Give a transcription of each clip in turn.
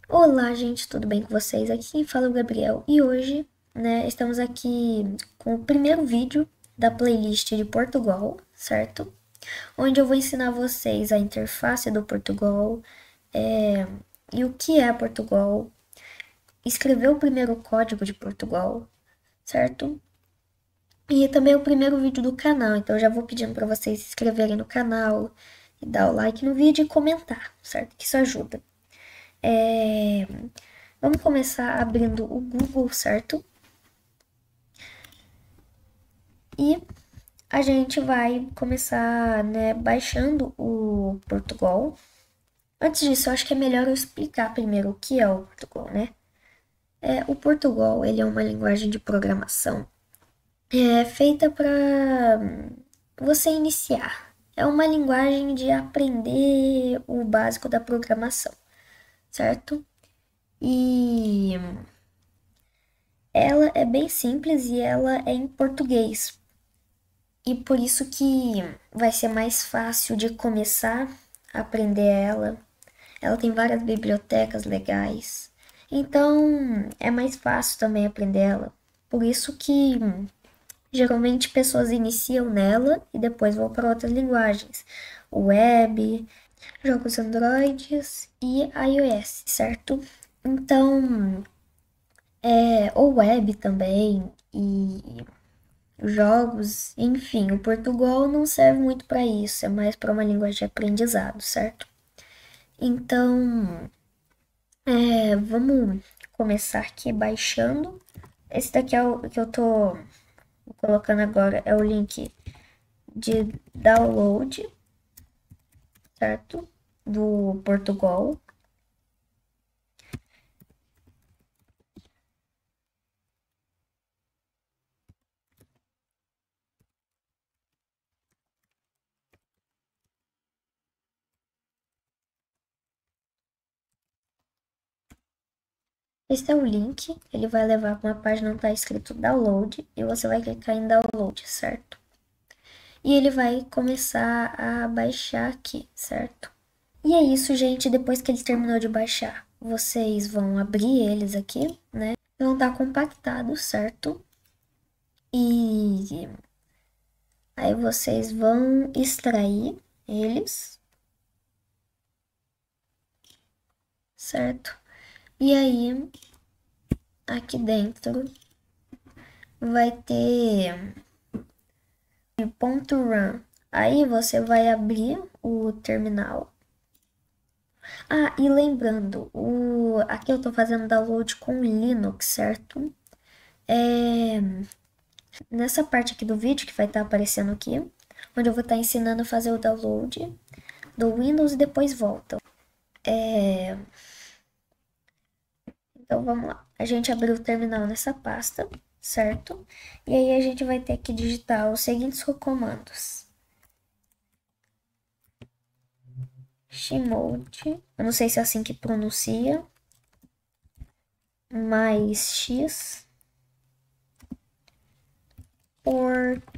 Olá, gente, tudo bem com vocês? Aqui quem fala é o Gabriel e hoje, estamos aqui com o primeiro vídeo da playlist de Portugal, certo? Onde eu vou ensinar vocês a interface do Portugal, e o que é Portugal, escrever o primeiro código de Portugal, certo? E também é o primeiro vídeo do canal, então eu já vou pedindo para vocês se inscreverem no canal e dar o like no vídeo e comentar, certo? Que isso ajuda. É, Vamos começar abrindo o Google, certo? E a gente vai começar, baixando o Portugal. Antes disso, eu acho que é melhor eu explicar primeiro o que é o Portugal, né? O Portugal, ele é uma linguagem de programação feita para você iniciar. É uma linguagem de aprender o básico da programação, certo? E ela é bem simples e ela é em português. E por isso que vai ser mais fácil de começar a aprender ela. Ela tem várias bibliotecas legais. Então, é mais fácil também aprender ela. Por isso que geralmente pessoas iniciam nela e depois vão para outras linguagens. Web, jogos Androids e iOS, certo? Então, ou web também e jogos, enfim, o Portugal não serve muito para isso, é mais para uma linguagem de aprendizado, certo? Então, vamos começar aqui baixando. Esse daqui é o que eu tô colocando agora, é o link de download, certo? Do Portugal. Esse é o link, ele vai levar para uma página onde está escrito download e você vai clicar em download, certo? E ele vai começar a baixar aqui, certo? E é isso, gente. Depois que ele terminou de baixar, vocês vão abrir eles aqui, né? Vão estar compactados, certo? E aí vocês vão extrair eles, certo? E aí, aqui dentro vai ter ponto .run. Aí você vai abrir o terminal. Ah, e lembrando, aqui eu tô fazendo download com Linux, certo? É, Nessa parte aqui do vídeo que vai estar aparecendo aqui, onde eu vou estar ensinando a fazer o download do Windows e depois volta. Então vamos lá. A gente abriu o terminal nessa pasta, certo? E aí a gente vai ter que digitar os seguintes comandos. Shimote, eu não sei se é assim que pronuncia, mais X, Portugal.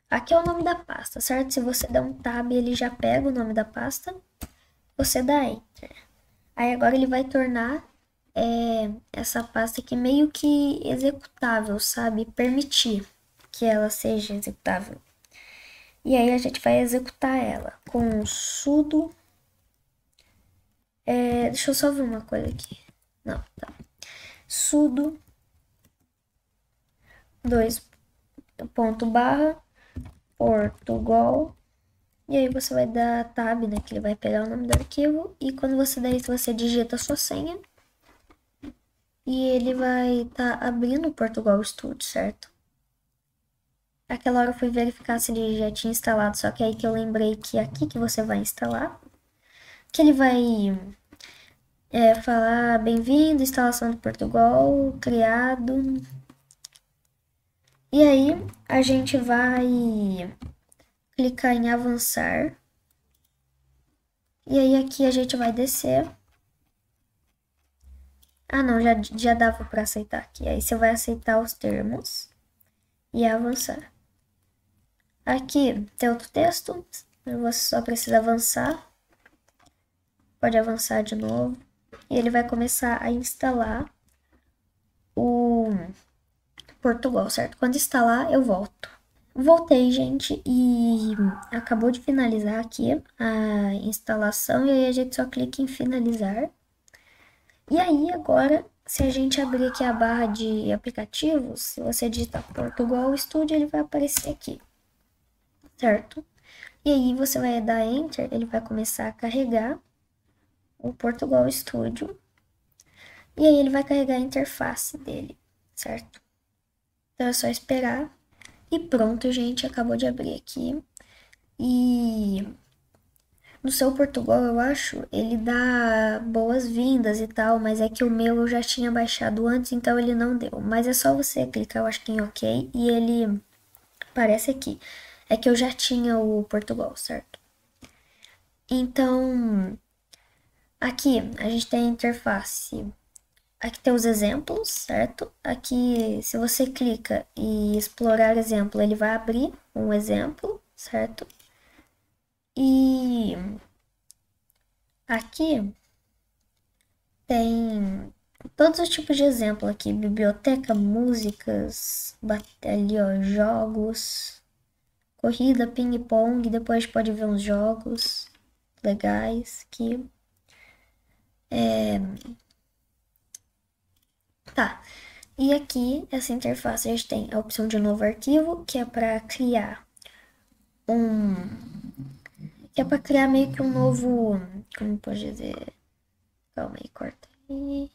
Aqui é o nome da pasta, certo? Se você der um tab, ele já pega o nome da pasta. Você dá Enter. Aí agora ele vai tornar essa pasta aqui meio que executável, sabe? Permitir que ela seja executável. E aí a gente vai executar ela com sudo. Deixa eu só ver uma coisa aqui. Não, tá. Sudo 2 Portugal. E aí você vai dar tab, né? Que ele vai pegar o nome do arquivo. E quando você der isso, você digita a sua senha. E ele vai estar abrindo o Portugal Studio, certo? Aquela hora eu fui verificar se ele já tinha instalado, só que aí que eu lembrei que é aqui que você vai instalar. Que ele vai falar bem-vindo, instalação do Portugal, criado. E aí a gente vai clicar em avançar. E aí aqui a gente vai descer. Ah não, já dava para aceitar aqui. Aí você vai aceitar os termos e avançar. Aqui tem outro texto, você só precisa avançar. pode avançar de novo. E ele vai começar a instalar o Portugal, certo? Quando instalar, eu volto. Voltei, gente, e acabou de finalizar aqui a instalação. E aí a gente só clica em finalizar. E aí agora, se a gente abrir aqui a barra de aplicativos, se você digitar Portugal Studio, ele vai aparecer aqui, certo? E aí você vai dar Enter, ele vai começar a carregar o Portugal Studio. E aí ele vai carregar a interface dele, certo? Então é só esperar. E pronto, gente, acabou de abrir aqui. E no seu Portugal, eu acho, ele dá boas-vindas e tal, mas é que o meu eu já tinha baixado antes, então ele não deu. Mas é só você clicar, eu acho que em OK, e ele aparece aqui. É que eu já tinha o Portugal, certo? Então, aqui a gente tem a interface. Aqui tem os exemplos, certo? Aqui, se você clica e explorar exemplo, ele vai abrir um exemplo, certo? E aqui tem todos os tipos de exemplo aqui, biblioteca, músicas, ali ó, jogos, corrida, ping-pong, depois pode ver uns jogos legais aqui. Tá, e aqui, essa interface, a gente tem a opção de novo arquivo, que é para criar que é para criar meio que um novo, como pode dizer, calma aí, corta aí.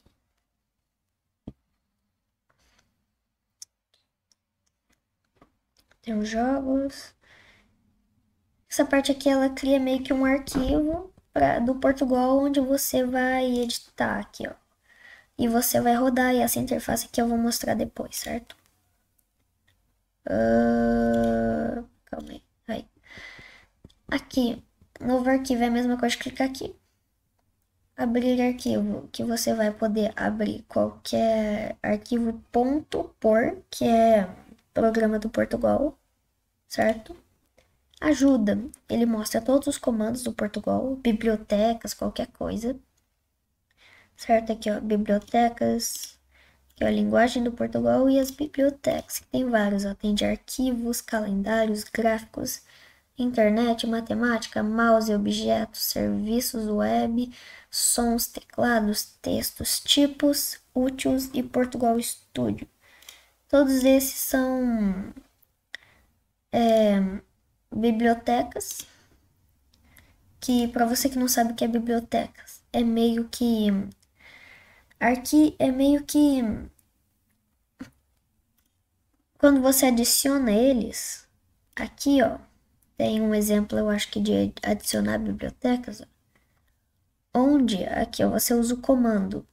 Tem os jogos. Essa parte aqui, ela cria meio que um arquivo do Portugal, onde você vai editar aqui, ó. E você vai rodar, e essa interface aqui eu vou mostrar depois, certo? Calma aí. Aí. Aqui, novo arquivo é a mesma coisa, clicar aqui. Abrir arquivo, que você vai poder abrir qualquer arquivo .por, que é programa do Portugal, certo? Ajuda, ele mostra todos os comandos do Portugal, bibliotecas, qualquer coisa, certo? Aqui, ó, bibliotecas, que é a linguagem do Portugal, e as bibliotecas, que tem vários, ó, tem de arquivos, calendários, gráficos, internet, matemática, mouse, objetos, serviços web, sons, teclados, textos, tipos, úteis e Portugal Studio. Todos esses são bibliotecas, que para você que não sabe o que é bibliotecas, é meio que aqui é meio que quando você adiciona eles, aqui ó, tem um exemplo, eu acho que de adicionar bibliotecas, ó, onde aqui ó, você usa o comando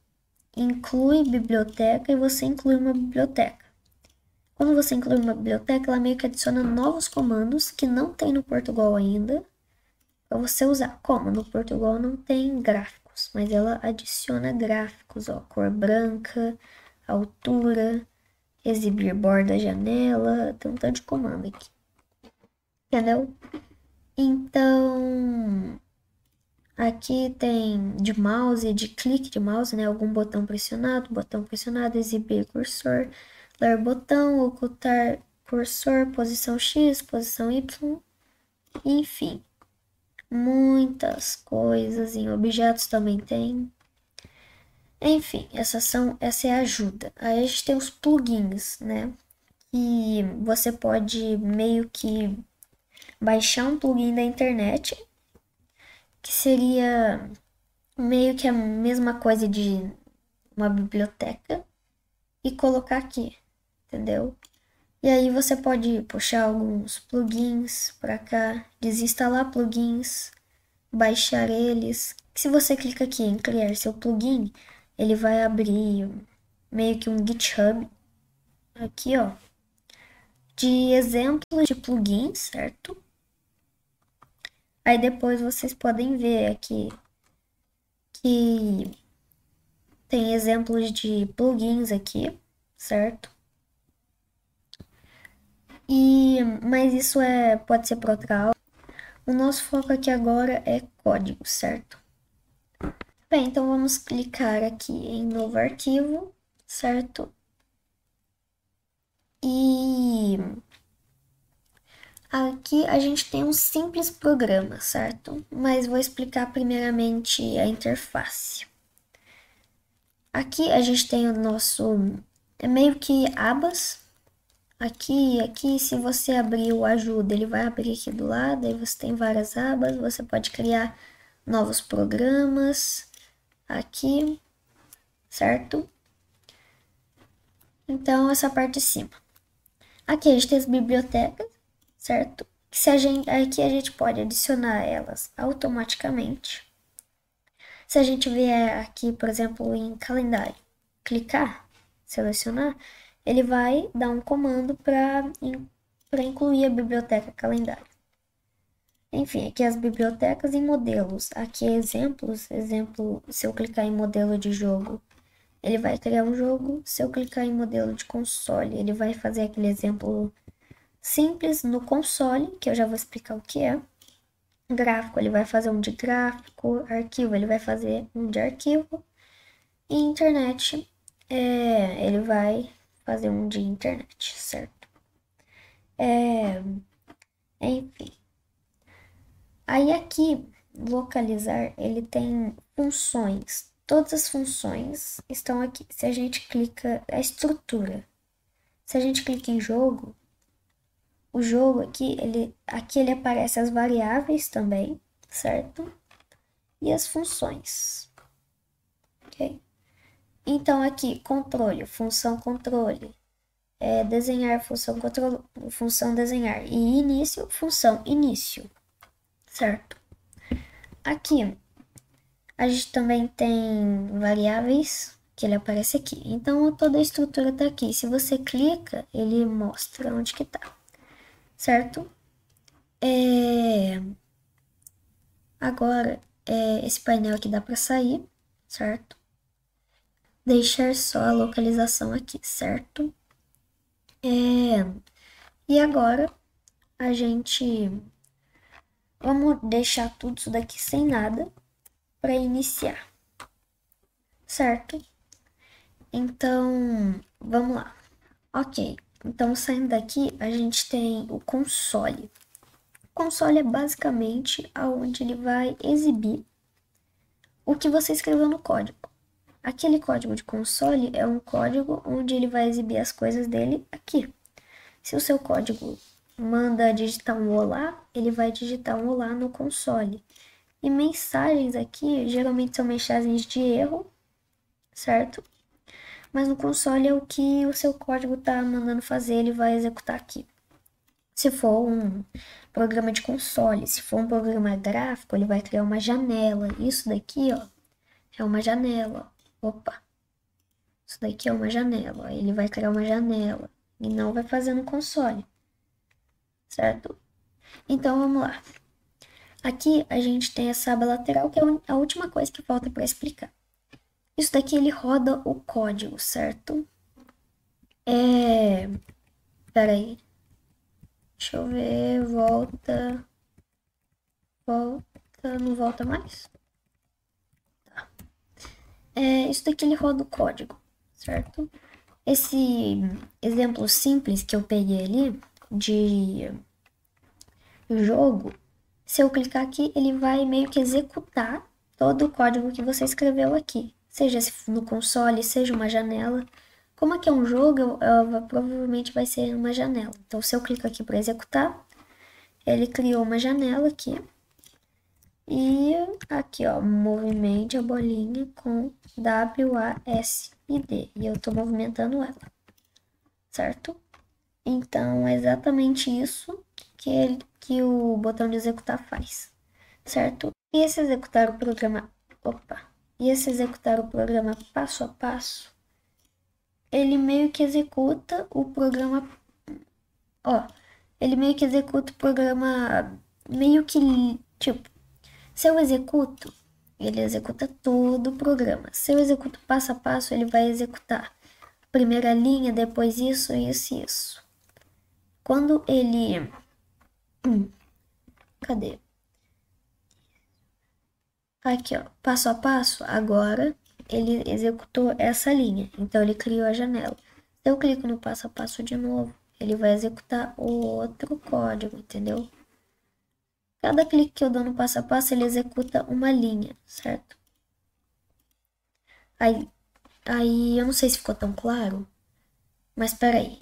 inclui biblioteca e você inclui uma biblioteca. Quando você inclui uma biblioteca, ela meio que adiciona novos comandos que não tem no Portugal ainda, para você usar. Como no Portugal não tem gráficos, mas ela adiciona gráficos, ó, cor branca, altura, exibir borda janela, tem um tanto de comando aqui. Entendeu? Então, aqui tem de mouse, de clique de mouse, né? Algum botão pressionado, exibir cursor, ler botão, ocultar cursor, posição X, posição Y, enfim. Muitas coisas em objetos também tem. Enfim, essa é a ajuda. Aí a gente tem os plugins, né? E você pode meio que baixar um plugin da internet, que seria meio que a mesma coisa de uma biblioteca, e colocar aqui, entendeu? E aí você pode puxar alguns plugins para cá, desinstalar plugins, baixar eles. Se você clica aqui em criar seu plugin, ele vai abrir meio que um GitHub aqui, ó, de exemplos de plugins, certo? Aí depois vocês podem ver aqui que tem exemplos de plugins aqui, certo? Mas isso pode ser para outra aula. O nosso foco aqui agora é código, certo? Bem, então vamos clicar aqui em novo arquivo, certo? E aqui a gente tem um simples programa, certo? Mas vou explicar primeiramente a interface. Aqui a gente tem o nosso, é meio que abas. Aqui, se você abrir o ajuda, ele vai abrir aqui do lado, aí você tem várias abas, você pode criar novos programas aqui, certo? Então, essa parte de cima. Aqui a gente tem as bibliotecas, certo? Se a gente, aqui a gente pode adicionar elas automaticamente. Se a gente vier aqui, por exemplo, em calendário, clicar, selecionar, ele vai dar um comando para incluir a biblioteca calendário. Enfim, aqui as bibliotecas e modelos. Aqui exemplos. Exemplo, se eu clicar em modelo de jogo, ele vai criar um jogo. Se eu clicar em modelo de console, ele vai fazer aquele exemplo simples no console, que eu já vou explicar o que é. Gráfico, ele vai fazer um de gráfico. Arquivo, ele vai fazer um de arquivo. E internet, ele vai fazer um de internet, certo? Enfim. Aí aqui, localizar, ele tem funções. Todas as funções estão aqui. Se a gente clica a estrutura, se a gente clica em jogo, o jogo aqui ele aparece as variáveis também, certo? E as funções, ok? Então aqui, controle, função controle, desenhar, função controle, função desenhar e início, função início, certo? Aqui a gente também tem variáveis que ele aparece aqui. Então toda a estrutura está aqui. Se você clica, ele mostra onde que tá, certo? Agora esse painel aqui dá para sair, certo? Deixar só a localização aqui, certo? E agora a gente vamos deixar tudo isso daqui sem nada para iniciar, certo? Então, vamos lá. Ok, então saindo daqui, a gente tem o console. O console é basicamente aonde ele vai exibir o que você escreveu no código. Aquele código de console é um código onde ele vai exibir as coisas dele aqui. Se o seu código manda digitar um olá, ele vai digitar um olá no console. E mensagens aqui geralmente são mensagens de erro, certo? Mas no console é o que o seu código está mandando fazer, ele vai executar aqui. Se for um programa de console, se for um programa gráfico, ele vai criar uma janela. Isso daqui, ó, é uma janela. Opa, isso daqui é uma janela. Ele vai criar uma janela e não vai fazer no console, certo? Então vamos lá. Aqui a gente tem essa aba lateral, que é a última coisa que falta para explicar. Isso daqui ele roda o código, certo? Peraí. Deixa eu ver, volta, não volta mais? Tá. Isso daqui ele roda o código, certo? Esse exemplo simples que eu peguei ali de jogo, se eu clicar aqui, ele vai meio que executar todo o código que você escreveu aqui. Seja no console, seja uma janela. Como aqui é um jogo, provavelmente vai ser uma janela. Então, se eu clico aqui para executar, ele criou uma janela aqui. E aqui, ó, movimente a bolinha com W, A, S e D. E eu tô movimentando ela, certo? Então, é exatamente isso que o botão de executar faz, certo? E esse executar o programa, e esse executar o programa passo a passo, ele meio que executa o programa, ó, ele meio que executa o programa, meio que, tipo, se eu executo, ele executa todo o programa. Se eu executo passo a passo, ele vai executar primeira linha, depois isso, isso e isso. Quando ele... cadê? Aqui, ó, passo a passo, agora ele executou essa linha, então ele criou a janela. Se eu clico no passo a passo de novo, ele vai executar o outro código, entendeu? Cada clique que eu dou no passo a passo, ele executa uma linha, certo? Aí eu não sei se ficou tão claro, mas peraí.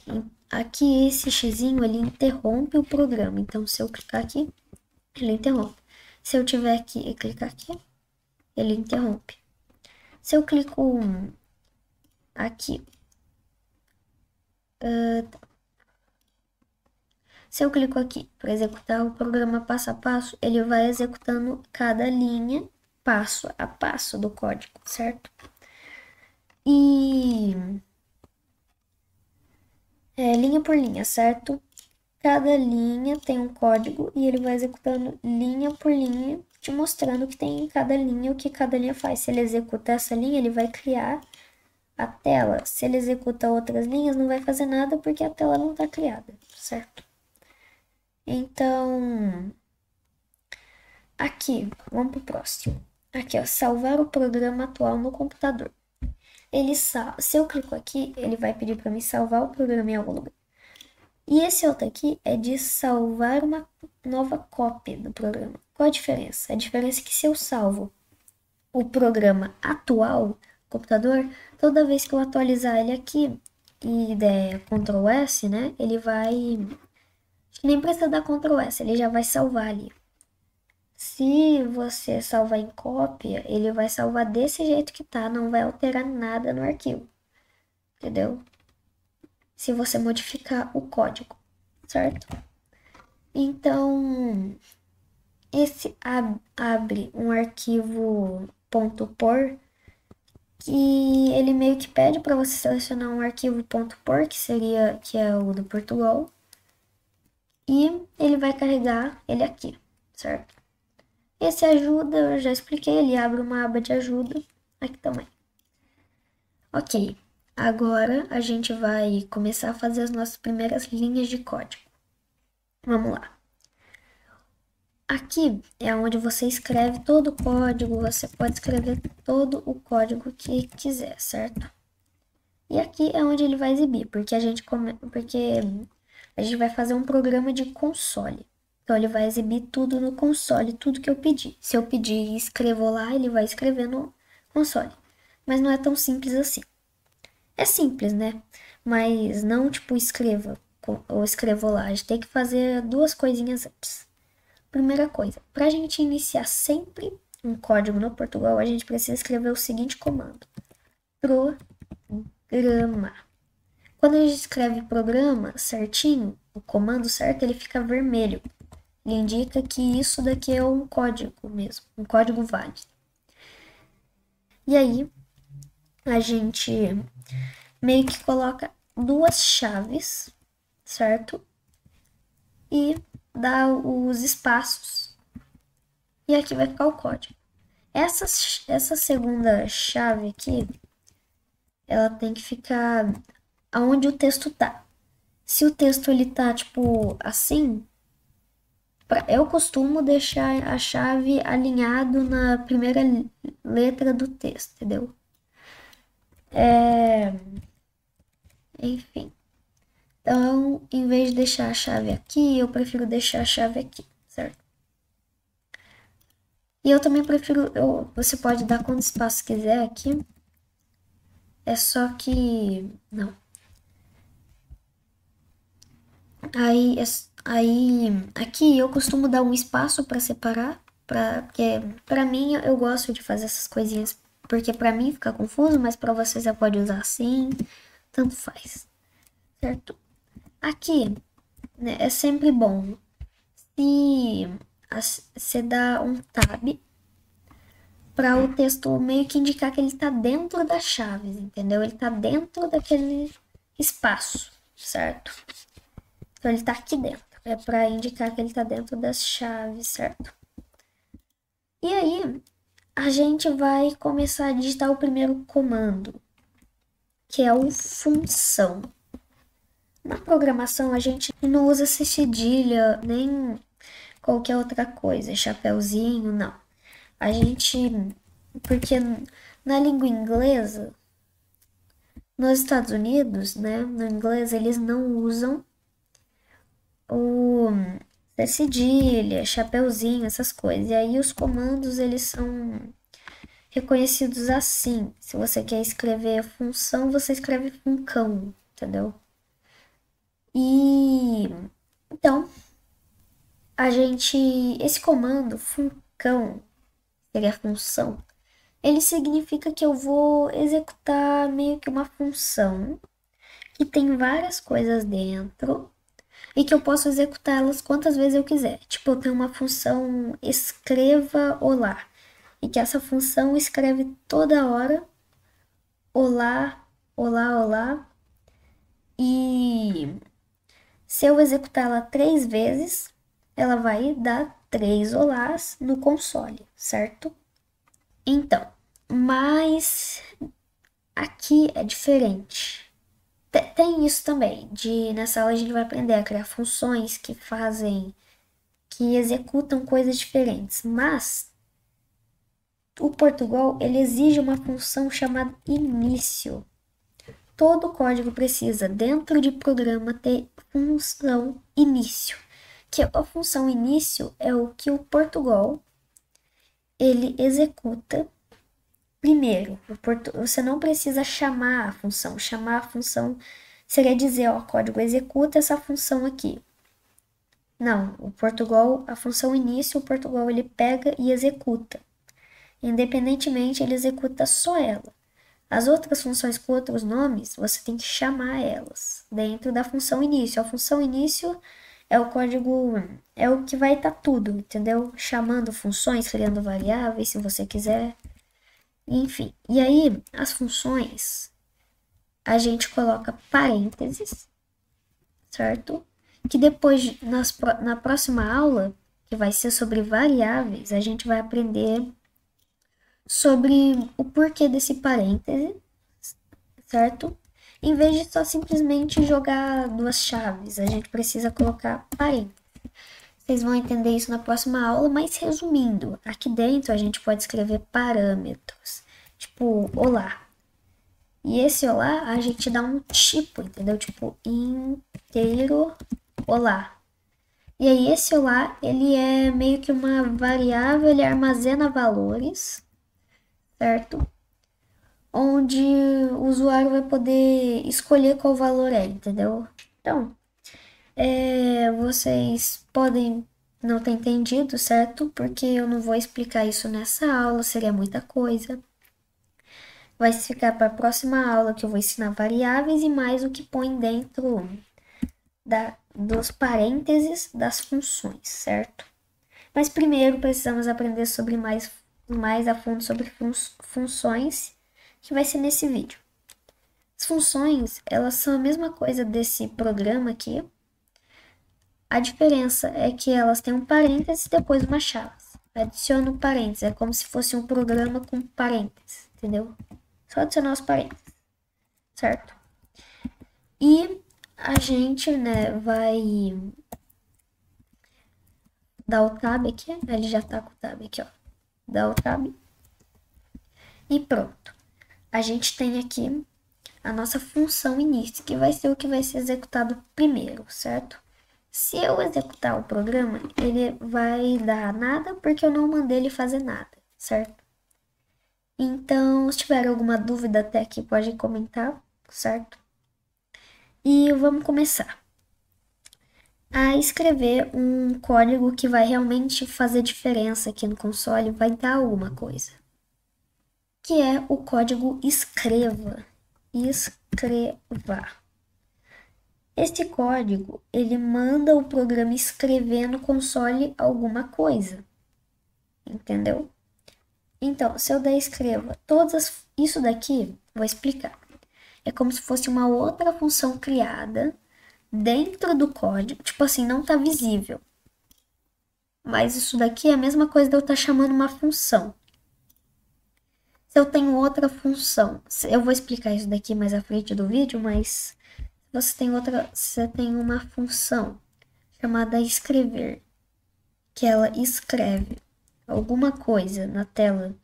Aqui esse xizinho, ele interrompe o programa, então se eu clicar aqui, ele interrompe. Se eu tiver aqui e clicar aqui, ele interrompe. Se eu clico aqui, se eu clico aqui para executar o programa passo a passo, ele vai executando cada linha passo a passo do código, certo? E linha por linha, certo? Cada linha tem um código e ele vai executando linha por linha, te mostrando o que tem em cada linha, o que cada linha faz. Se ele executa essa linha, ele vai criar a tela. Se ele executa outras linhas, não vai fazer nada porque a tela não está criada, certo? Então, aqui, vamos pro próximo. Aqui, ó, salvar o programa atual no computador. Se eu clico aqui, ele vai pedir para mim salvar o programa em algum lugar. E esse outro aqui é de salvar uma nova cópia do programa. Qual a diferença? A diferença é que se eu salvo o programa atual, computador, toda vez que eu atualizar ele aqui e der Ctrl S, né, ele vai... Acho que nem precisa dar Ctrl S, ele já vai salvar ali. Se você salvar em cópia, ele vai salvar desse jeito que tá, não vai alterar nada no arquivo, entendeu? Se você modificar o código, certo? Então, esse abre um arquivo .por que ele meio que pede para você selecionar um arquivo .por, que é o do Portugal, e ele vai carregar ele aqui, certo? Esse ajuda, eu já expliquei, ele abre uma aba de ajuda aqui também. Ok, agora a gente vai começar a fazer as nossas primeiras linhas de código. Vamos lá. Aqui é onde você escreve todo o código, você pode escrever todo o código que quiser, certo? E aqui é onde ele vai exibir, porque a gente vai fazer um programa de console. Então ele vai exibir tudo no console, tudo que eu pedir. Se eu pedir e escrevo lá, ele vai escrever no console. Mas não é tão simples assim. É simples, né? Mas não tipo escreva ou escrevo lá. A gente tem que fazer duas coisinhas antes. Primeira coisa, para a gente iniciar sempre um código no Portugal, a gente precisa escrever o seguinte comando: programa. Quando a gente escreve programa certinho, o comando certo, ele fica vermelho. Ele indica que isso daqui é um código mesmo, um código válido. E aí, a gente meio que coloca duas chaves, certo? E dá os espaços. E aqui vai ficar o código. Essa segunda chave aqui, ela tem que ficar aonde o texto tá. Se o texto ele tá tipo assim, eu costumo deixar a chave alinhado na primeira letra do texto, entendeu? Enfim. Então, em vez de deixar a chave aqui, eu prefiro deixar a chave aqui, certo? E eu também prefiro, você pode dar quanto espaço quiser aqui. É só que, não. Aí, aqui eu costumo dar um espaço para separar, porque para mim eu gosto de fazer essas coisinhas, porque para mim fica confuso, mas para você você pode usar assim, tanto faz, certo? Aqui, né, é sempre bom se você dá um tab para o texto meio que indicar que ele está dentro das chaves, entendeu? Ele está dentro daquele espaço, certo? Então ele está aqui dentro. É para indicar que ele está dentro das chaves, certo? E aí, a gente vai começar a digitar o primeiro comando, que é o função. Na programação, a gente não usa cedilha, nem qualquer outra coisa, chapeuzinho, não. A gente, porque na língua inglesa, nos Estados Unidos, né, no inglês eles não usam o cedilha, chapeuzinho, essas coisas. E aí os comandos eles são reconhecidos assim. Se você quer escrever função, você escreve funcão, entendeu? E então, esse comando funcão, que é a função, ele significa que eu vou executar meio que uma função que tem várias coisas dentro e que eu posso executá-las quantas vezes eu quiser. Tipo, eu tenho uma função escreva olá e que essa função escreve toda hora olá, olá, olá. E se eu executá-la 3 vezes, ela vai dar 3 olás no console, certo? Então, mas aqui é diferente. Tem isso também, de nessa aula a gente vai aprender a criar funções que executam coisas diferentes, mas o Portugal ele exige uma função chamada início. Todo código precisa, dentro de programa, ter função início. Que a função início é o que o Portugal ele executa primeiro. Você não precisa chamar a função. Chamar a função seria dizer, ó, o código executa essa função aqui. Não, o Portugal, a função início, o Portugal ele pega e executa. Independentemente, ele executa só ela. As outras funções com outros nomes, você tem que chamar elas dentro da função início. A função início é o código, é o que vai estar tudo, entendeu? Chamando funções, criando variáveis, se você quiser. Enfim, e aí as funções, a gente coloca parênteses, certo? Que depois, na próxima aula, que vai ser sobre variáveis, a gente vai aprender sobre o porquê desse parêntese, certo? Em vez de só simplesmente jogar duas chaves, a gente precisa colocar parênteses. Vocês vão entender isso na próxima aula, mas resumindo, aqui dentro a gente pode escrever parâmetros, tipo olá. E esse olá a gente dá um tipo, entendeu? Tipo inteiro olá. E aí esse olá, ele é meio que uma variável, ele armazena valores, certo? Onde o usuário vai poder escolher qual valor é, entendeu? Então, vocês podem não ter entendido, certo? Porque eu não vou explicar isso nessa aula, seria muita coisa. Vai ficar para a próxima aula que eu vou ensinar variáveis e mais o que põe dentro dos parênteses das funções, certo? Mas primeiro precisamos aprender sobre mais a fundo sobre funções, que vai ser nesse vídeo. As funções, elas são a mesma coisa desse programa aqui. A diferença é que elas têm um parênteses e depois uma chave. Adiciona um parênteses, é como se fosse um programa com parênteses, entendeu? Só adicionar os parênteses, certo? E a gente, né, vai dar o tab aqui, ele já tá com o tab aqui, ó. Dá o tab. E pronto. A gente tem aqui a nossa função início, que vai ser o que vai ser executado primeiro, certo? Se eu executar o programa, ele vai dar nada porque eu não mandei ele fazer nada, certo? Então, se tiver alguma dúvida até aqui, pode comentar, certo? E vamos começar a escrever um código que vai realmente fazer diferença aqui no console, vai dar alguma coisa. Que é o código escreva. Escreva. Este código, ele manda o programa escrever no console alguma coisa. Entendeu? Então, se eu der escreva isso daqui, vou explicar. É como se fosse uma outra função criada dentro do código. Tipo assim, não tá visível. Mas isso daqui é a mesma coisa de eu estar chamando uma função. Se eu tenho outra função, eu vou explicar isso daqui mais à frente do vídeo, mas você tem uma função chamada escrever, que ela escreve, alguma coisa na tela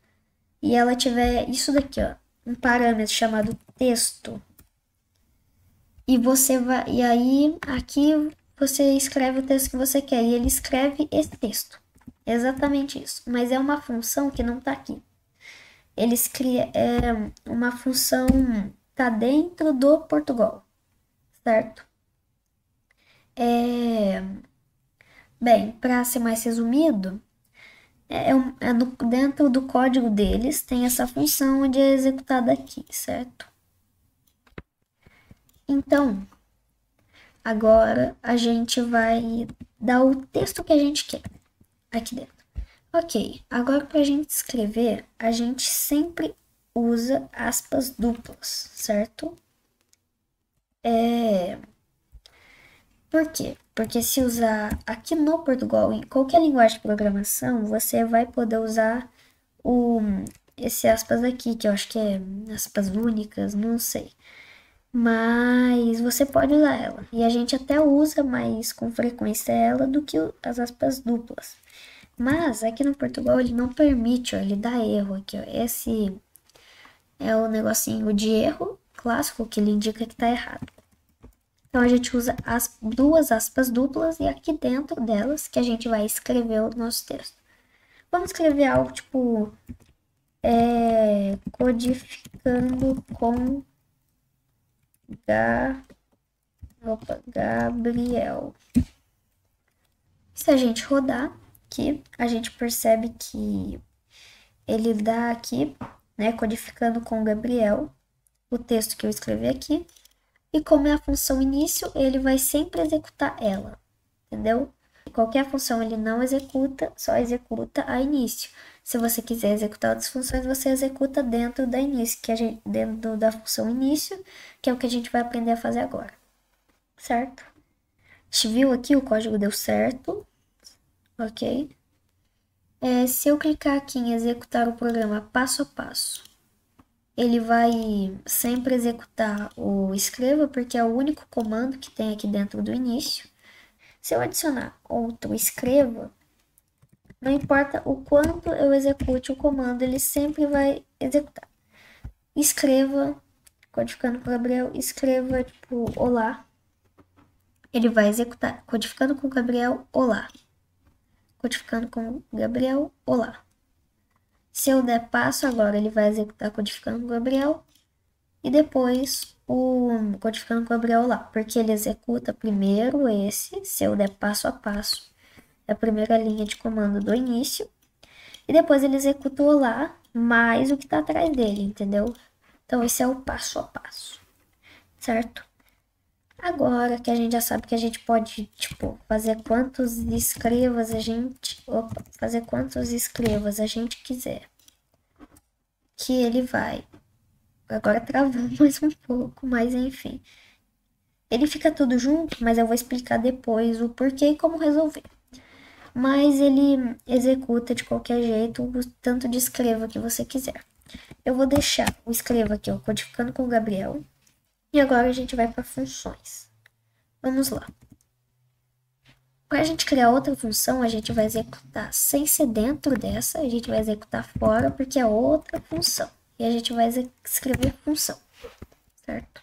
e ela tiver isso daqui, ó, um parâmetro chamado texto, e você vai, e aí aqui você escreve o texto que você quer e ele escreve esse texto. Exatamente isso, mas é uma função que não tá aqui. Eles criam uma função tá dentro do Portugal, certo? Bem, para ser mais resumido, dentro do código deles tem essa função onde é executada aqui, certo? Então, agora a gente vai dar o texto que a gente quer aqui dentro. Ok, agora para a gente escrever, a gente sempre usa aspas duplas, certo? Por quê? Porque se usar aqui no Portugal, em qualquer linguagem de programação, você vai poder usar o, esse aspas aqui, que eu acho que é aspas únicas, não sei. Mas você pode usar ela. E a gente até usa mais com frequência ela do que as aspas duplas. Mas aqui no Portugal ele não permite, ó, ele dá erro aqui, ó. Esse é o negocinho de erro clássico que ele indica que tá errado. Então a gente usa as duas aspas duplas e aqui dentro delas que a gente vai escrever o nosso texto. Vamos escrever algo tipo codificando com Gabriel. Se a gente rodar aqui, a gente percebe que ele dá aqui, né, codificando com Gabriel, o texto que eu escrevi aqui. E como é a função início, ele vai sempre executar ela, entendeu? Qualquer função ele não executa, só executa a início. Se você quiser executar outras funções, você executa dentro da início, dentro da função início, que é o que a gente vai aprender a fazer agora, certo? A gente viu aqui, o código deu certo, ok? Se eu clicar aqui em executar o programa passo a passo, ele vai sempre executar o escreva, porque é o único comando que tem aqui dentro do início. Se eu adicionar outro escreva, não importa o quanto eu execute o comando, ele sempre vai executar. Escreva, codificando com Gabriel, escreva tipo olá. Ele vai executar, codificando com Gabriel, olá. Codificando com Gabriel, olá. Se eu der passo agora, ele vai executar codificando com Gabriel e depois o codificando com Gabriel lá, porque ele executa primeiro esse, se eu der passo a passo, é a primeira linha de comando do início, e depois ele executa o lá mais o que tá atrás dele, entendeu? Então esse é o passo a passo, certo? Agora que a gente já sabe que a gente pode, tipo, fazer quantos escrevas a gente quiser, que ele vai. Agora travou mais um pouco, mas enfim. Ele fica tudo junto, mas eu vou explicar depois o porquê e como resolver. Mas ele executa de qualquer jeito o tanto de escreva que você quiser. Eu vou deixar o escreva aqui, ó, codificando com o Gabriel. E agora a gente vai para funções. Vamos lá. Para a gente criar outra função, a gente vai executar sem ser dentro dessa, a gente vai executar fora, porque é outra função. E a gente vai escrever função, certo?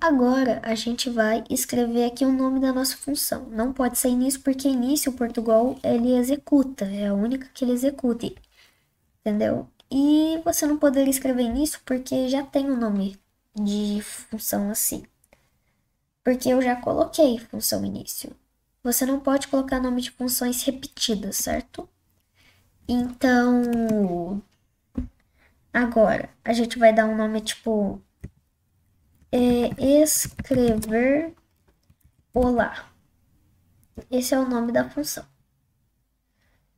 Agora a gente vai escrever aqui o nome da nossa função. Não pode ser início, porque início o Portugal ele executa, é a única que ele executa, entendeu? E você não poderia escrever início porque já tem o nome de função assim. Porque eu já coloquei função início. Você não pode colocar nome de funções repetidas, certo? Então, agora a gente vai dar um nome tipo escrever olá. Esse é o nome da função.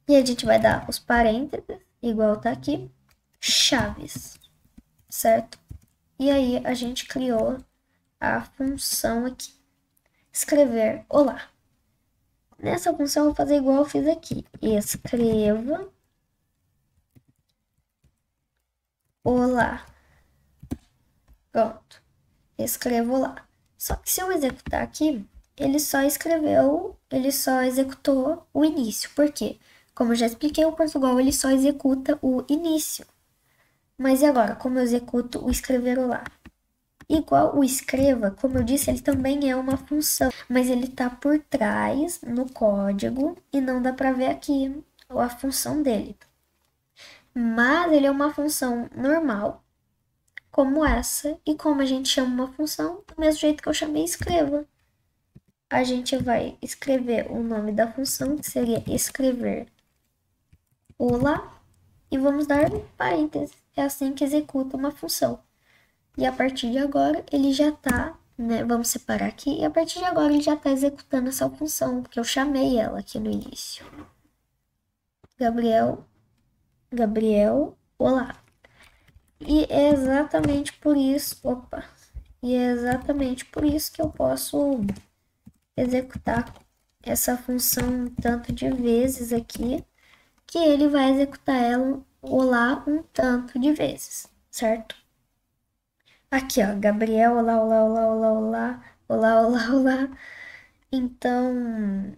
E a gente vai dar os parênteses, igual tá aqui, chaves, certo? E aí a gente criou a função aqui, escrever olá. Nessa função eu vou fazer igual eu fiz aqui, escreva olá. Pronto, escrevo olá. Só que se eu executar aqui, ele só executou o início. Por quê? Como eu já expliquei, o Portugal ele só executa o início. Mas e agora, como eu executo o escrever olá? Igual o escreva, como eu disse, ele também é uma função, mas ele está por trás no código e não dá para ver aqui a função dele. Mas ele é uma função normal, como essa, e como a gente chama uma função, do mesmo jeito que eu chamei escreva. A gente vai escrever o nome da função, que seria escrever olá, e vamos dar parênteses. É assim que executa uma função. E a partir de agora ele já está, né? Vamos separar aqui. E a partir de agora ele já está executando essa função, porque eu chamei ela aqui no início. Gabriel, olá. E é exatamente por isso, e é exatamente por isso que eu posso executar essa função um tanto de vezes aqui, que ele vai executar ela, olá, um tanto de vezes, certo? Aqui, ó, Gabriel, olá, olá, olá, olá, olá, olá, olá, olá. Então,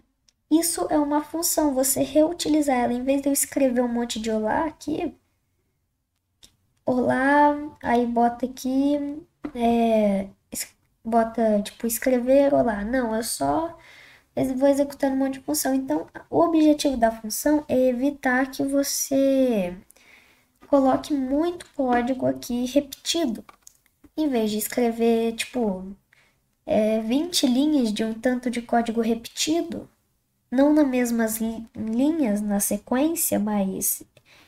isso é uma função, você reutilizar ela, em vez de eu escrever um monte de olá aqui, olá, aí bota aqui, bota, tipo, escrever olá. Não, eu só vou executando um monte de função. Então, o objetivo da função é evitar que você coloque muito código aqui repetido. Em vez de escrever, tipo, 20 linhas de um tanto de código repetido, não nas mesmas linhas na sequência, mas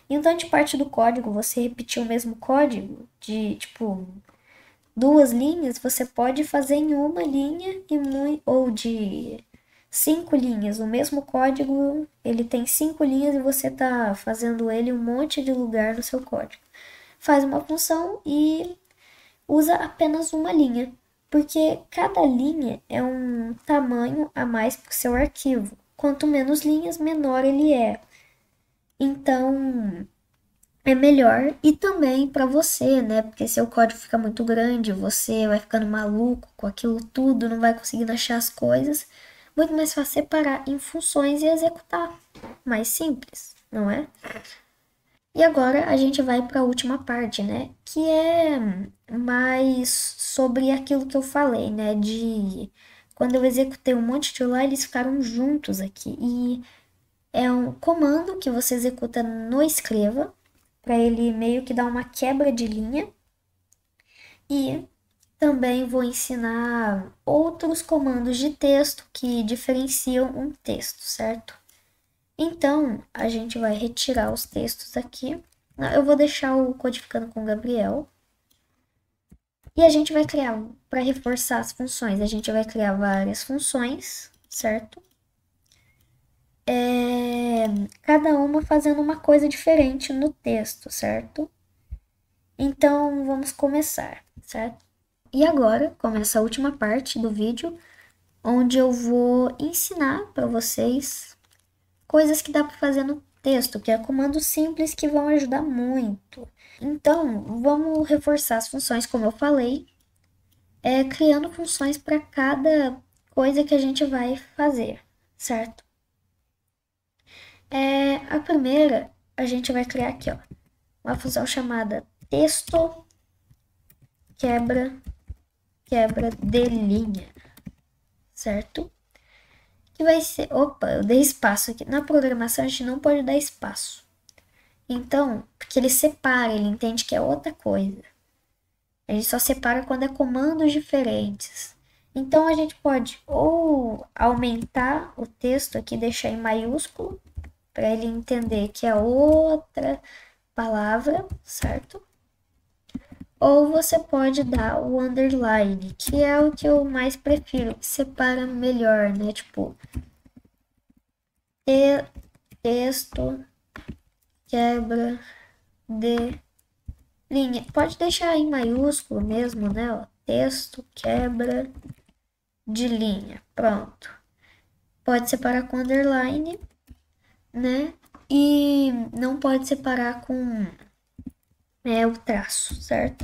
em um tanto de parte do código você repetir o mesmo código de tipo 2 linhas, você pode fazer em uma linha ou de 5 linhas. O mesmo código ele tem 5 linhas e você tá fazendo ele em um monte de lugar no seu código. Faz uma função e usa apenas uma linha, porque cada linha é um tamanho a mais para o seu arquivo. Quanto menos linhas, menor ele é. Então, é melhor e também para você, né? Porque se o código fica muito grande, você vai ficando maluco com aquilo tudo, não vai conseguindo achar as coisas. Muito mais fácil separar em funções e executar. Mais simples, não é? E agora a gente vai para a última parte, né? Que é mais sobre aquilo que eu falei, né? De quando eu executei um monte de lá, eles ficaram juntos aqui. E é um comando que você executa no escreva, para ele meio que dar uma quebra de linha. E também vou ensinar outros comandos de texto que diferenciam um texto, certo? Então, a gente vai retirar os textos aqui. Eu vou deixar o codificando com o Gabriel. E a gente vai criar, para reforçar as funções, a gente vai criar várias funções, certo? Cada uma fazendo uma coisa diferente no texto, certo? Então, vamos começar, certo? E agora, começa a última parte do vídeo, onde eu vou ensinar para vocês coisas que dá para fazer no texto, que é comandos simples que vão ajudar muito. Então, vamos reforçar as funções, como eu falei, criando funções para cada coisa que a gente vai fazer, certo? A primeira, a gente vai criar aqui, ó, uma função chamada texto quebra de linha, certo? Que vai ser, eu dei espaço aqui. Na programação a gente não pode dar espaço. Então, porque ele separa, ele entende que é outra coisa. A gente só separa quando é comandos diferentes. Então a gente pode ou aumentar o texto aqui, deixar em maiúsculo, para ele entender que é outra palavra, certo? Ou você pode dar o underline, que é o que eu mais prefiro, que separa melhor, né? Tipo, texto quebra de linha. Pode deixar em maiúsculo mesmo, né? Ó, texto quebra de linha. Pronto. Pode separar com underline, né? E não pode separar com o traço, certo?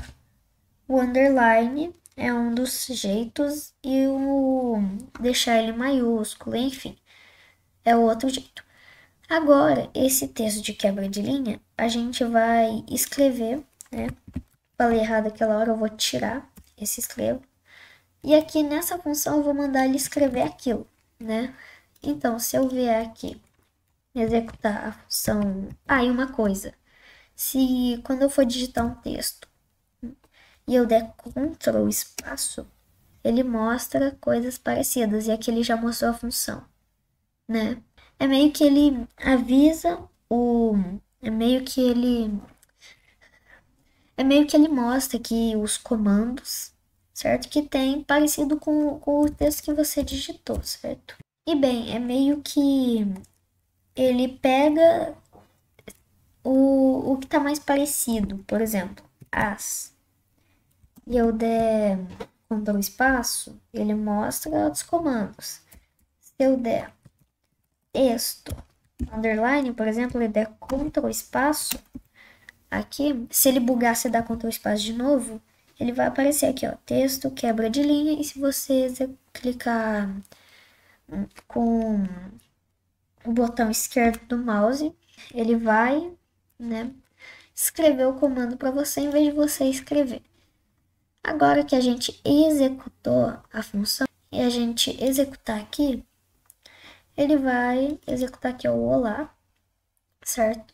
O underline é um dos jeitos e o deixar ele maiúsculo, enfim, é o outro jeito. Agora, esse texto de quebra de linha, a gente vai escrever, né? Falei errado aquela hora, eu vou tirar esse escrevo. E aqui nessa função eu vou mandar ele escrever aquilo, né? Então, se eu vier aqui executar a função... Ah, e uma coisa. Se quando eu for digitar um texto e eu der Ctrl espaço, ele mostra coisas parecidas. E aqui ele já mostrou a função, né? É meio que ele avisa o... É meio que ele mostra aqui os comandos, certo? Que tem parecido com o texto que você digitou, certo? E bem, é meio que ele pega o que tá mais parecido, por exemplo, as. E eu der Ctrl espaço, ele mostra os comandos. Se eu der texto, underline, por exemplo, ele der Ctrl espaço, aqui, se ele bugar, se dá Ctrl espaço de novo, ele vai aparecer aqui, ó, texto, quebra de linha, e se você clicar com o botão esquerdo do mouse, ele vai, né, escrever o comando para você em vez de você escrever. Agora que a gente executou a função e a gente executar aqui, ele vai executar aqui o olá, certo?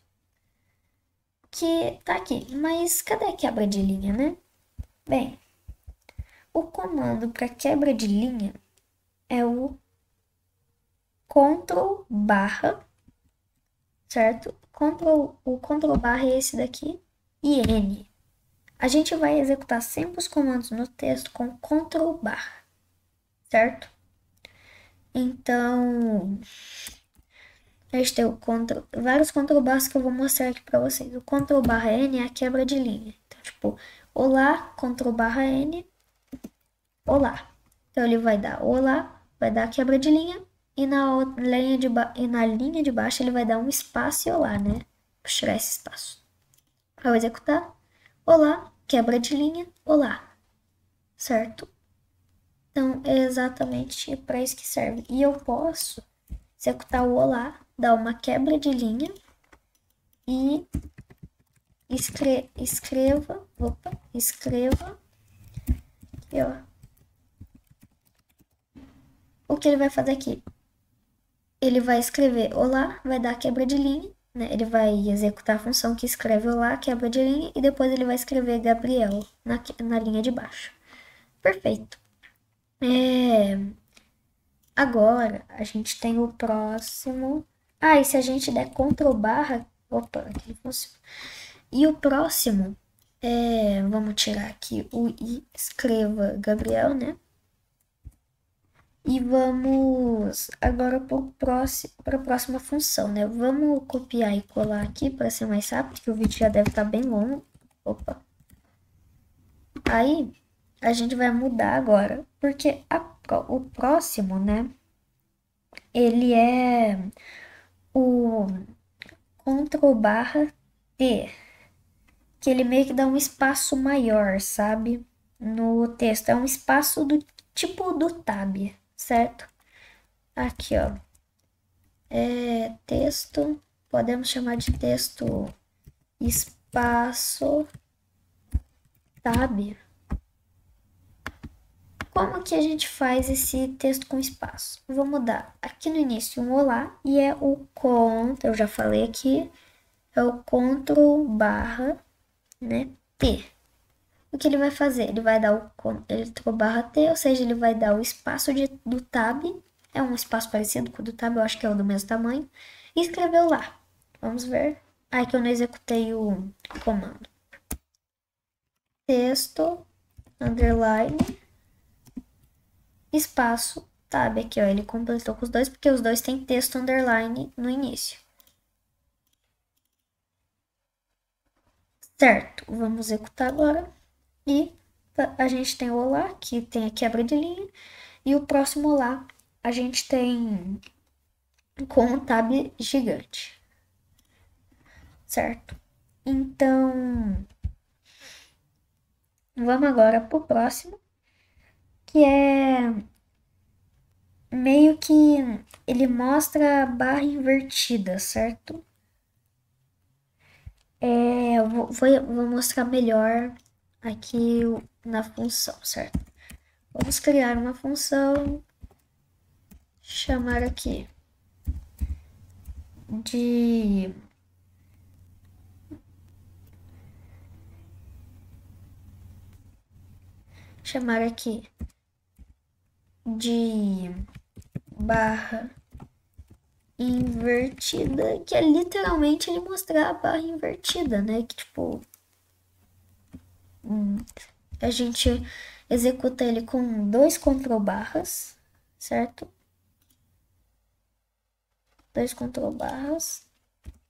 Que tá aqui, mas cadê a quebra de linha, né? Bem, o comando para quebra de linha é o Ctrl barra, certo? O Ctrl barra é esse daqui e N. A gente vai executar sempre os comandos no texto com Ctrl barra, certo? Então, a gente tem vários Ctrl barras que eu vou mostrar aqui para vocês. O Ctrl barra N é a quebra de linha. Então, tipo, olá, Ctrl barra N, olá. Então, ele vai dar olá, vai dar a quebra de linha, e na linha de baixo ele vai dar um espaço e olá, né? Vou tirar esse espaço. Ao executar, olá, quebra de linha, olá, certo? Então, é exatamente para isso que serve. E eu posso executar o olá, dar uma quebra de linha e escreva, aqui, ó. O que ele vai fazer aqui? Ele vai escrever olá, vai dar quebra de linha, né? Ele vai executar a função que escreve olá, quebra de linha, e depois ele vai escrever Gabriel na linha de baixo. Perfeito. Agora a gente tem o próximo. Ah, e se a gente der Ctrl barra. Opa, aqui funciona. E o próximo vamos tirar aqui o I, escreva Gabriel, né? E vamos agora para a próxima função, né? Vamos copiar e colar aqui para ser mais rápido, que o vídeo já deve estar bem longo. Opa. Aí a gente vai mudar agora, porque o próximo, né? Ele é o Ctrl barra T, que ele meio que dá um espaço maior, sabe? No texto. É um espaço do tipo do tab, certo? Aqui, ó. Texto, podemos chamar de texto espaço tab. Como que a gente faz esse texto com espaço? Vou mudar aqui no início um olá e é o Ctrl, eu já falei aqui, é o Ctrl barra, né, T. O que ele vai fazer? Ele vai dar o Ctrl barra T, ou seja, ele vai dar o espaço do tab, é um espaço parecido com o do tab, eu acho que é o do mesmo tamanho, e escreveu lá. Vamos ver. Ah, que eu não executei o comando. Texto, underline, espaço, tab aqui, ó. Ele completou com os dois, porque os dois têm texto underline no início. Certo, vamos executar agora. E a gente tem o olá, que tem a quebra de linha. E o próximo olá, a gente tem com um tab gigante. Certo? Então, vamos agora pro próximo, que é meio que ele mostra a barra invertida, certo? Eu vou mostrar melhor aqui na função, certo? Vamos criar uma função, chamar aqui de chamar aqui de barra invertida, que é literalmente ele mostrar a barra invertida, né? Que tipo, a gente executa ele com dois control barras, certo? Dois control barras.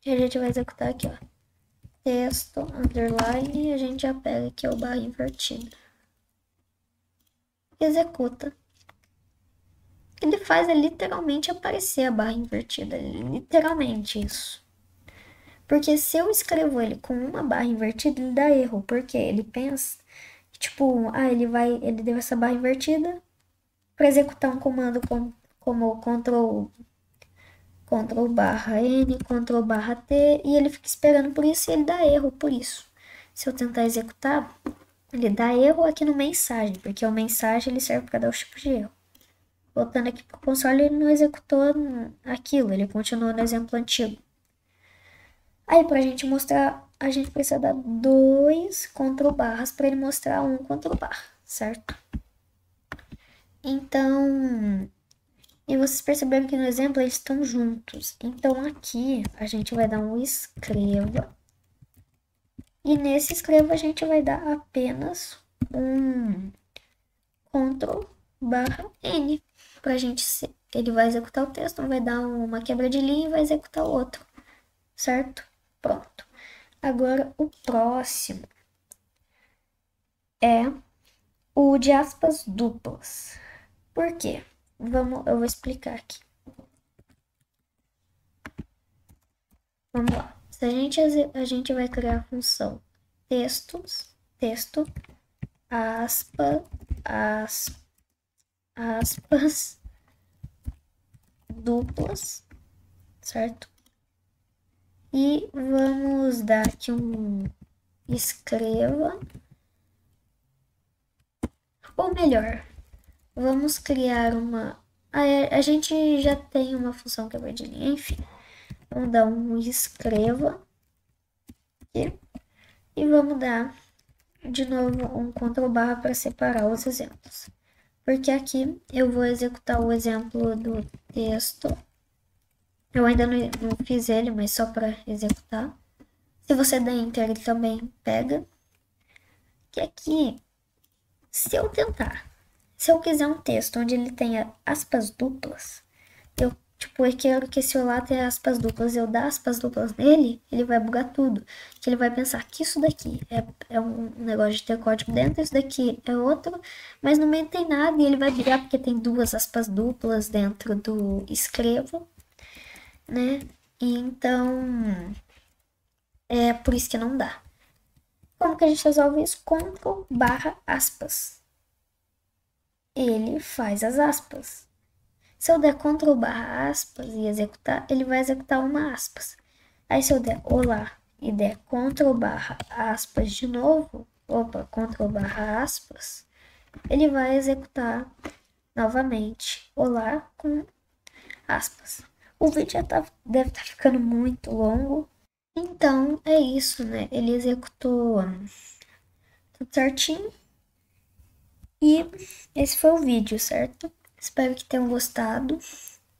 E a gente vai executar aqui, ó. Texto, underline, e a gente já pega aqui o barra invertida. Executa. Ele faz literalmente aparecer a barra invertida. Literalmente isso. Porque se eu escrevo ele com uma barra invertida, ele dá erro. Porque ele pensa, tipo, ele deu essa barra invertida para executar um comando como Ctrl barra N, Ctrl barra T, e ele fica esperando por isso e ele dá erro por isso. Se eu tentar executar, ele dá erro aqui no mensagem, porque o mensagem ele serve para dar os tipos de erro. Voltando aqui pro console, ele não executou aquilo, ele continuou no exemplo antigo. Aí, pra gente mostrar, a gente precisa dar dois Ctrl barras para ele mostrar um Ctrl barra, certo? Então, e vocês perceberam que no exemplo eles estão juntos. Então, aqui a gente vai dar um escreva. E nesse escreva a gente vai dar apenas um Ctrl barra N. Pra gente, ele vai executar o texto, vai dar uma quebra de linha e vai executar o outro, certo? Pronto. Agora, o próximo é o de aspas duplas. Por quê? Eu vou explicar aqui. Vamos lá. Se a gente vai criar a função texto, aspa, aspas duplas, certo? E vamos dar aqui um escreva. Ou melhor, vamos criar uma. A gente já tem uma função quebra de linha, enfim. Vamos dar um escreva aqui. E vamos dar de novo um Ctrl barra para separar os exemplos. Porque aqui eu vou executar o exemplo do texto. Eu ainda não fiz ele, mas só para executar. Se você der Enter, ele também pega. Que aqui, se eu quiser um texto onde ele tenha aspas duplas, eu quero que esse olá tenha aspas duplas, eu dar aspas duplas nele, ele vai bugar tudo. Que ele vai pensar que isso daqui é um negócio de ter código dentro, isso daqui é outro, mas no meio não tem nada, e ele vai brigar porque tem duas aspas duplas dentro do escrevo, né? E então, é por isso que não dá. Como que a gente resolve isso? Ctrl barra aspas. Ele faz as aspas. Se eu der Ctrl barra aspas e executar, ele vai executar uma aspas. Aí se eu der olá e der Ctrl barra aspas de novo, Ctrl barra aspas, ele vai executar novamente olá com aspas. O vídeo já deve estar ficando muito longo. Então é isso, né? Ele executou tudo certinho. E esse foi o vídeo, certo? Espero que tenham gostado.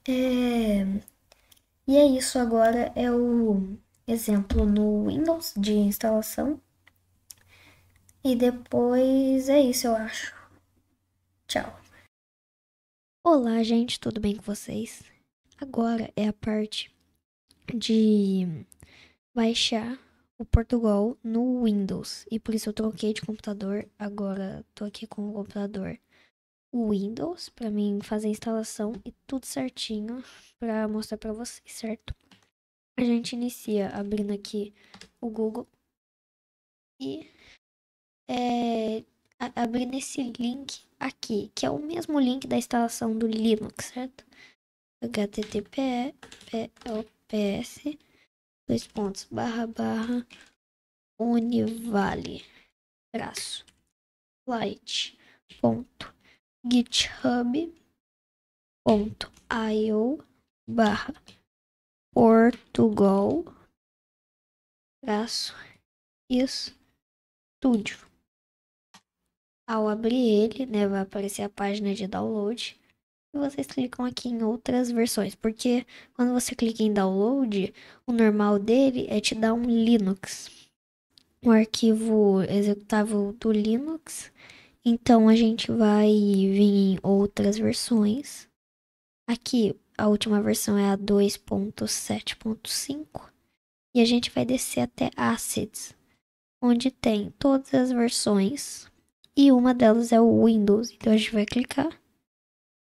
É... E é isso, agora é o exemplo no Windows de instalação. E depois é isso, eu acho. Tchau. Olá, gente, tudo bem com vocês? Agora é a parte de baixar o Portugal no Windows. E por isso eu troquei de computador. Agora tô aqui com o computador Windows para mim fazer a instalação e tudo certinho para mostrar para vocês, certo? A gente inicia abrindo aqui o Google e abrir nesse link aqui, que é o mesmo link da instalação do Linux, certo? https dois pontos barra univale traço light ponto github.io barra Portugal traço estúdio. Ao abrir ele, né, vai aparecer a página de download. E vocês clicam aqui em outras versões, porque quando você clica em download, o normal dele é te dar um Linux, um arquivo executável do Linux. Então a gente vai vir em outras versões. Aqui a última versão é a 2.7.5 e a gente vai descer até Assets, onde tem todas as versões e uma delas é o Windows. Então a gente vai clicar,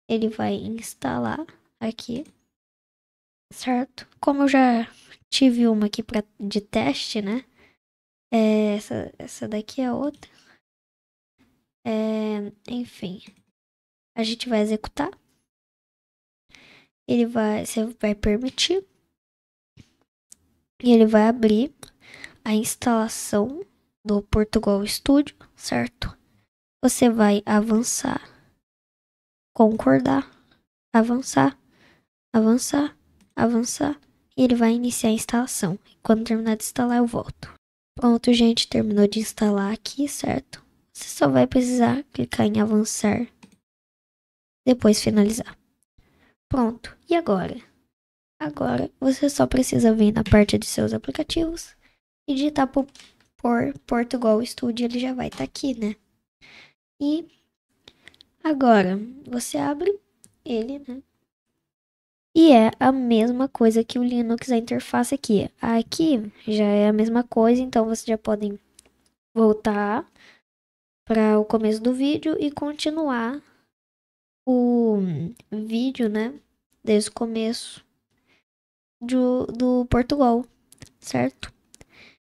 ele vai instalar aqui, certo? Como eu já tive uma aqui de teste, né? Essa daqui é outra. Enfim, a gente vai executar. Você vai permitir e ele vai abrir a instalação do Portugal Studio, certo? Você vai avançar, concordar, avançar, avançar, avançar e ele vai iniciar a instalação. Quando terminar de instalar, eu volto. Pronto, gente, terminou de instalar aqui, certo? Você só vai precisar clicar em avançar, depois finalizar. Pronto, e agora? Agora você só precisa vir na parte de seus aplicativos e digitar por Portugal Studio, ele já vai estar aqui, né? E agora você abre ele, né? E é a mesma coisa que o Linux, a interface aqui. Aqui já é a mesma coisa, então vocês já podem voltar para o começo do vídeo e continuar o vídeo, né? Desde o começo do Portugal, certo?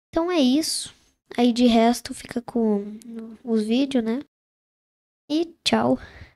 Então é isso. Aí de resto fica com os vídeos, né? E tchau.